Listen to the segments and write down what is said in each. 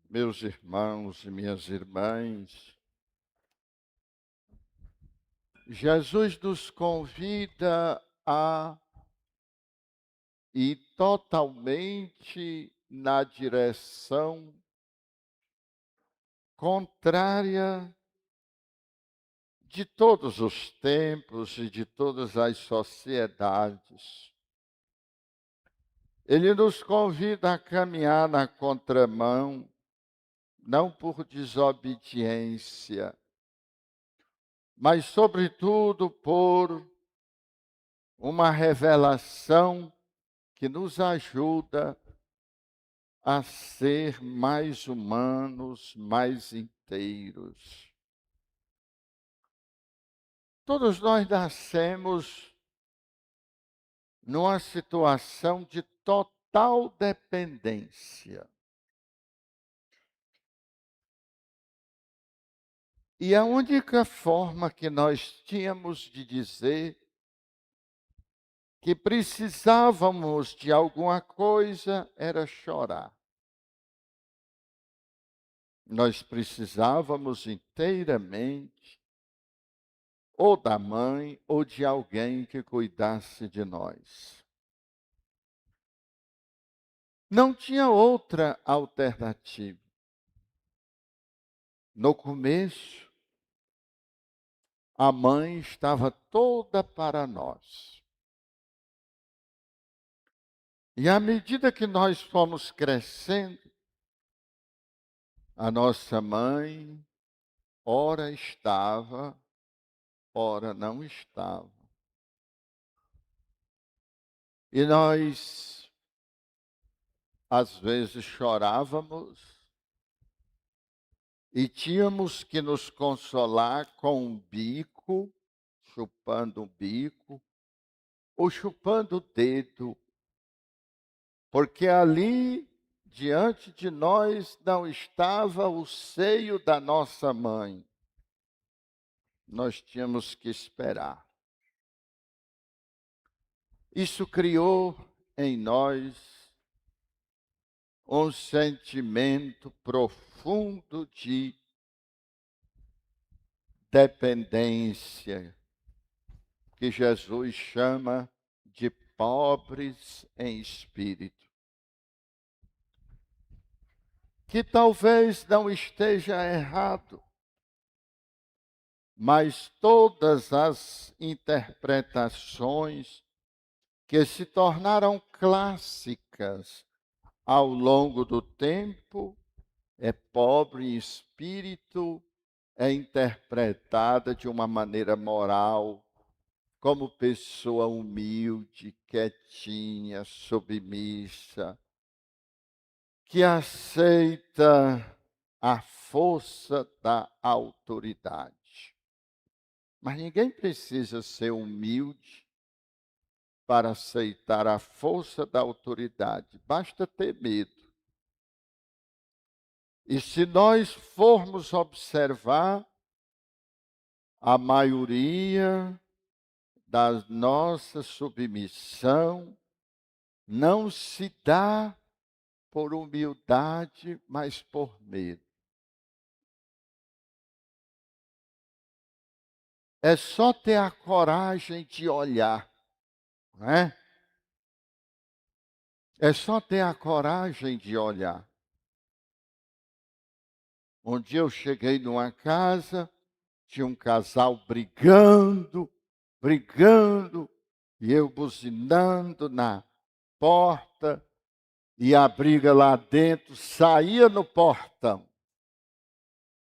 Meus irmãos e minhas irmãs, Jesus nos convida a ir totalmente na direção contrária de todos os tempos e de todas as sociedades. Ele nos convida a caminhar na contramão, não por desobediência, mas, sobretudo, por uma revelação que nos ajuda a ser mais humanos, mais inteiros. Todos nós nascemos numa situação de total dependência. E a única forma que nós tínhamos de dizer que precisávamos de alguma coisa era chorar. Nós precisávamos inteiramente ou da mãe ou de alguém que cuidasse de nós. Não tinha outra alternativa. No começo, a mãe estava toda para nós. E à medida que nós fomos crescendo, a nossa mãe, ora estava, ora não estava. E nós, às vezes, chorávamos e tínhamos que nos consolar com um bico, chupando o bico, ou chupando o dedo, porque ali, diante de nós, não estava o seio da nossa mãe. Nós tínhamos que esperar. Isso criou em nós um sentimento profundo de dependência, que Jesus chama de pobres em espírito. Que talvez não esteja errado, mas todas as interpretações que se tornaram clássicas ao longo do tempo, pobre em espírito, é interpretada de uma maneira moral, como pessoa humilde, quietinha, submissa, que aceita a força da autoridade. Mas ninguém precisa ser humilde para aceitar a força da autoridade, basta ter medo. E se nós formos observar, a maioria da nossa submissão não se dá por humildade, mas por medo. É só ter a coragem de olhar, não é? É só ter a coragem de olhar. Um dia eu cheguei numa casa, tinha um casal brigando, e eu buzinando na porta, e a briga lá dentro saía no portão.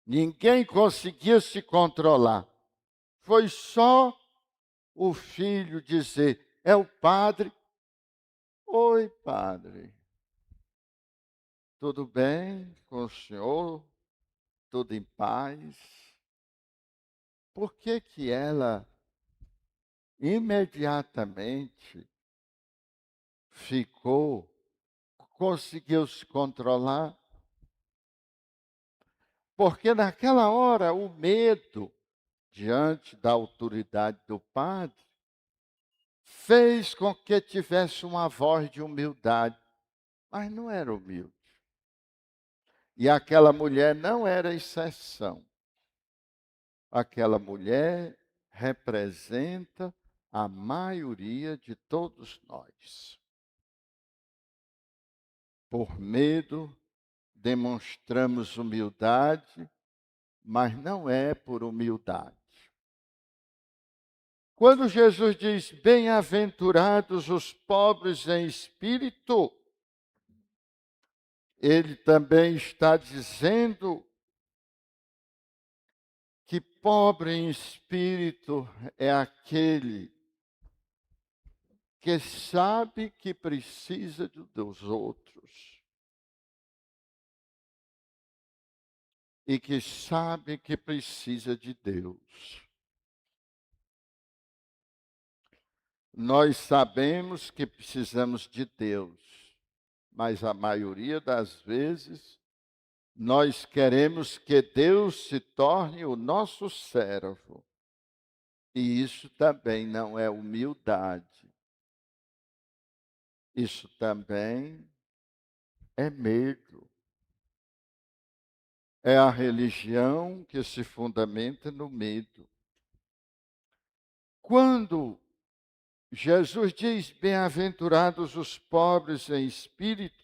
Ninguém conseguia se controlar. Foi só o filho dizer: é o padre. Oi, padre. Tudo bem com o senhor? Tudo em paz? Por que que ela imediatamente conseguiu se controlar? Porque naquela hora o medo diante da autoridade do padre fez com que tivesse uma voz de humildade, mas não era humilde. E aquela mulher não era exceção. Aquela mulher representa a maioria de todos nós. Por medo, demonstramos humildade, mas não é por humildade. Quando Jesus diz: bem-aventurados os pobres em espírito, ele também está dizendo que pobre em espírito é aquele que sabe que precisa dos outros e que sabe que precisa de Deus. Nós sabemos que precisamos de Deus, mas a maioria das vezes nós queremos que Deus se torne o nosso servo. E isso também não é humildade. Isso também é medo. É a religião que se fundamenta no medo. Quando Jesus diz: bem-aventurados os pobres em espírito,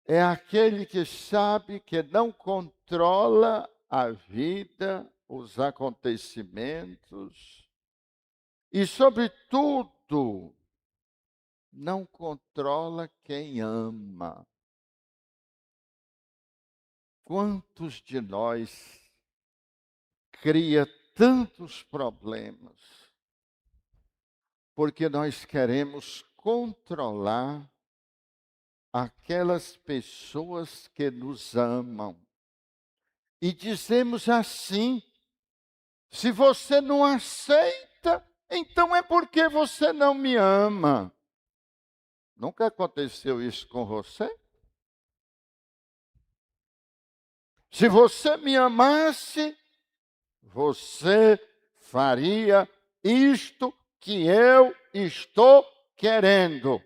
é aquele que sabe que não controla a vida, os acontecimentos e, sobretudo, não controla quem ama. Quantos de nós cria tantos problemas porque nós queremos controlar aquelas pessoas que nos amam. E dizemos assim: se você não aceita, então é porque você não me ama. Nunca aconteceu isso com você? Se você me amasse, você faria isto que eu estou querendo.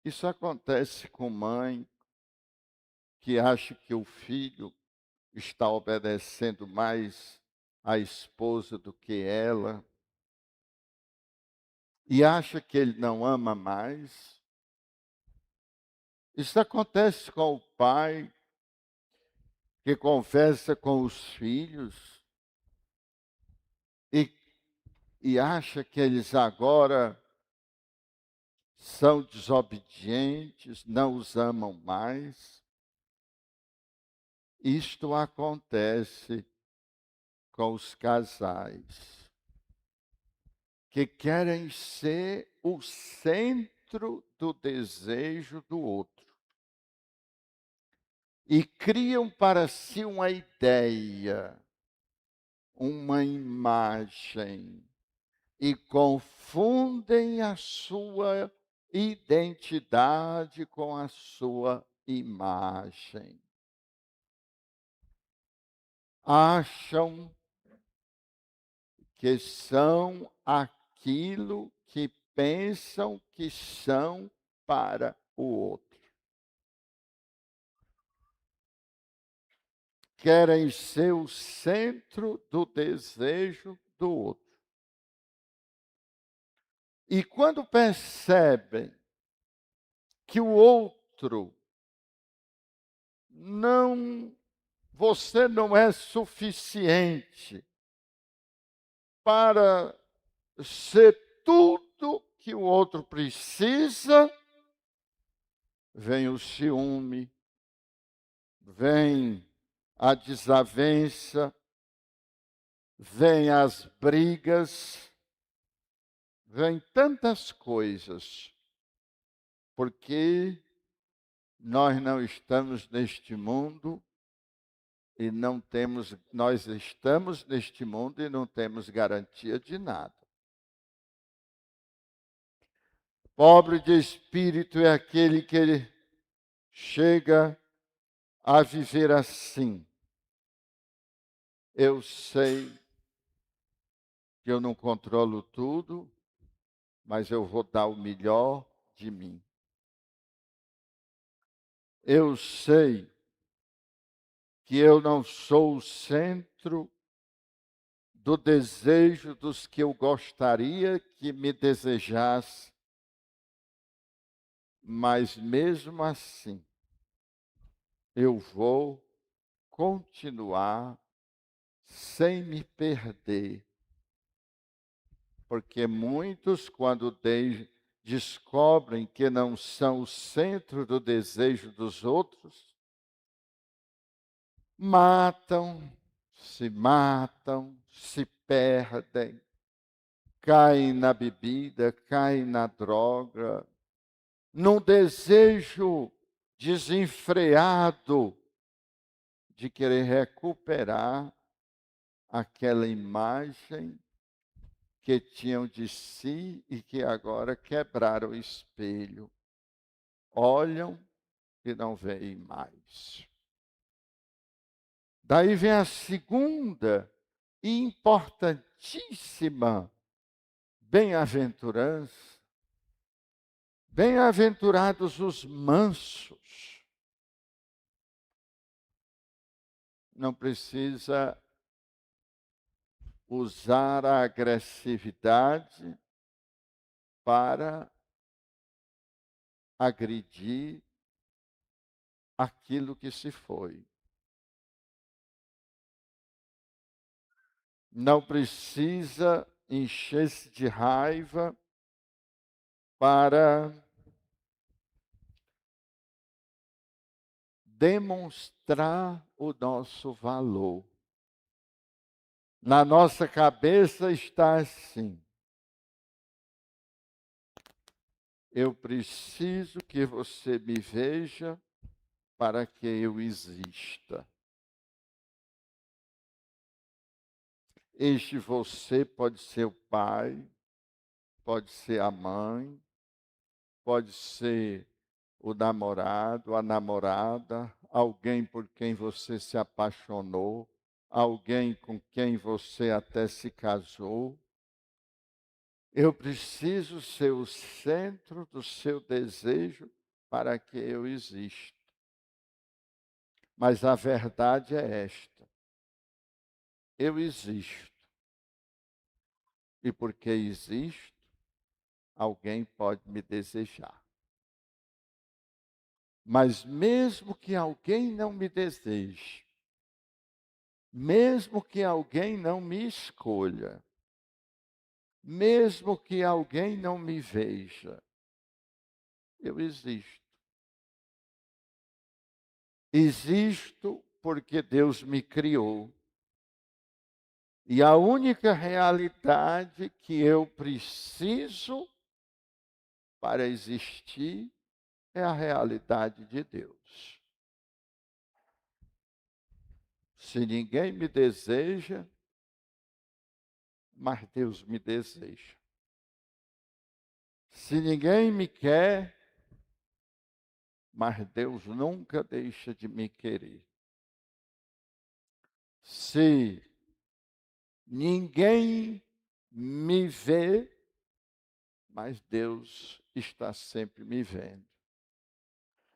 Isso acontece com mãe que acha que o filho está obedecendo mais à esposa do que ela e acha que ele não ama mais. Isso acontece com o pai que conversa com os filhos e, e acha que eles agora são desobedientes, não os amam mais. Isto acontece com os casais que querem ser o centro do desejo do outro e criam para si uma ideia, uma imagem, e confundem a sua identidade com a sua imagem. Acham que são aquilo que pensam que são para o outro. Querem ser o centro do desejo do outro. E quando percebem que o outro não, você não é suficiente para ser tudo que o outro precisa, vem o ciúme, vem a desavença, vem as brigas, vem tantas coisas, porque nós não estamos neste mundo e não temos, nós estamos neste mundo e não temos garantia de nada. Pobre de espírito é aquele que chega a viver assim. Eu sei que eu não controlo tudo, mas eu vou dar o melhor de mim. Eu sei que eu não sou o centro do desejo dos que eu gostaria que me desejasse, mas mesmo assim, eu vou continuar sem me perder, porque muitos, quando descobrem que não são o centro do desejo dos outros, matam, se perdem, caem na bebida, caem na droga, num desejo desenfreado de querer recuperar aquela imagem que tinham de si e que agora quebraram o espelho. Olham e não veem mais. Daí vem a segunda e importantíssima bem-aventurança. Bem-aventurados os mansos. Não precisa usar a agressividade para agredir aquilo que se foi. Não precisa encher-se de raiva para demonstrar o nosso valor. Na nossa cabeça está assim: eu preciso que você me veja para que eu exista. Este você pode ser o pai, pode ser a mãe, pode ser o namorado, a namorada, alguém por quem você se apaixonou, alguém com quem você até se casou. Eu preciso ser o centro do seu desejo para que eu exista. Mas a verdade é esta: eu existo. E porque existo, alguém pode me desejar. Mas mesmo que alguém não me deseje, mesmo que alguém não me escolha, mesmo que alguém não me veja, eu existo. Existo porque Deus me criou. E a única realidade que eu preciso para existir é a realidade de Deus. Se ninguém me deseja, mas Deus me deseja. Se ninguém me quer, mas Deus nunca deixa de me querer. Se ninguém me vê, mas Deus está sempre me vendo.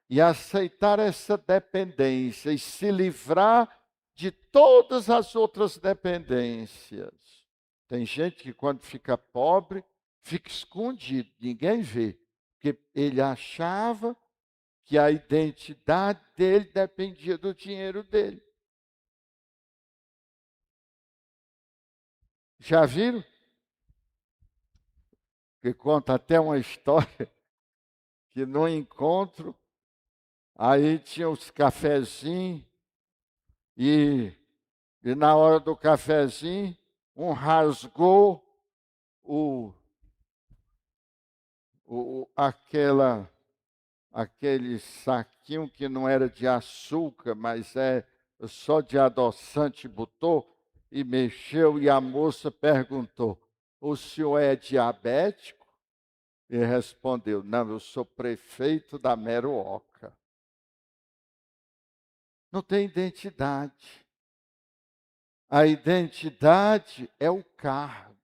E aceitar essa dependência e se livrar de todas as outras dependências. Tem gente que quando fica pobre, fica escondido, ninguém vê. Porque ele achava que a identidade dele dependia do dinheiro dele. Já viram? Que conta até uma história que no encontro, aí tinha os cafezinhos e na hora do cafezinho, um rasgou o, aquele saquinho que não era de açúcar, mas é só de adoçante, botou e mexeu, e a moça perguntou: o senhor é diabético? E respondeu: não, eu sou prefeito da Meruoca. Não tem identidade. A identidade é o cargo.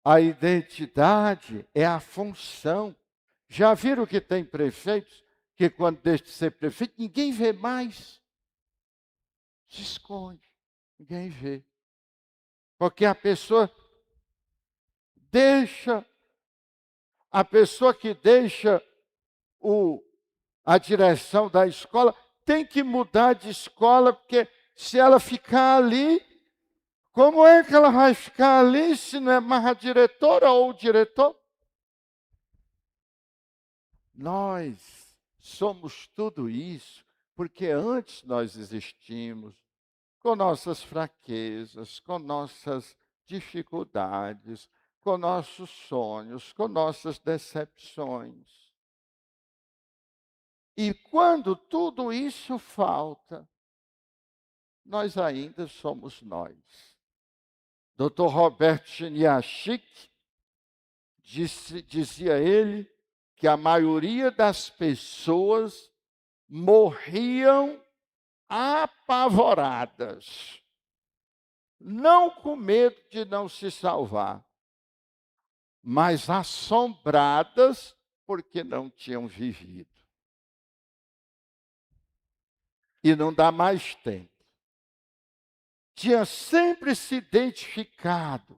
A identidade é a função. Já viram que tem prefeitos que quando deixa de ser prefeito, ninguém vê mais. Se esconde, ninguém vê. Porque a pessoa deixa, a pessoa que deixa a direção da escola tem que mudar de escola, porque se ela ficar ali, como é que ela vai ficar ali se não é mais a diretora ou o diretor? Nós somos tudo isso porque antes nós existimos com nossas fraquezas, com nossas dificuldades, com nossos sonhos, com nossas decepções. E quando tudo isso falta, nós ainda somos nós. Dr. Robert Chiniachik dizia ele que a maioria das pessoas morriam apavoradas, não com medo de não se salvar, mas assombradas porque não tinham vivido. E não dá mais tempo. Tinha sempre se identificado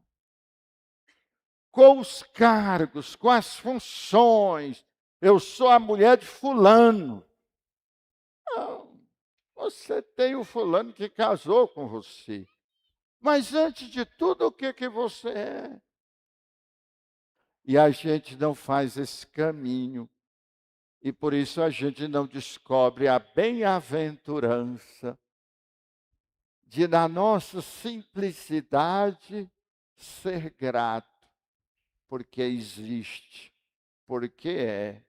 com os cargos, com as funções. Eu sou a mulher de fulano. Não, você tem o fulano que casou com você. Mas antes de tudo, o que você é? E a gente não faz esse caminho. E por isso a gente não descobre a bem-aventurança de, na nossa simplicidade, ser grato, porque existe, porque é,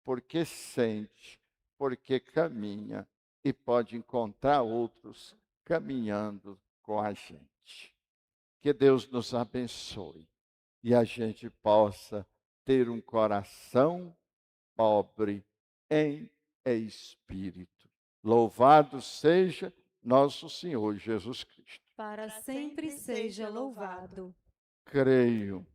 porque sente, porque caminha e pode encontrar outros caminhando com a gente. Que Deus nos abençoe e a gente possa ter um coração pobre em espírito. Louvado seja nosso Senhor Jesus Cristo. Para sempre seja louvado. Creio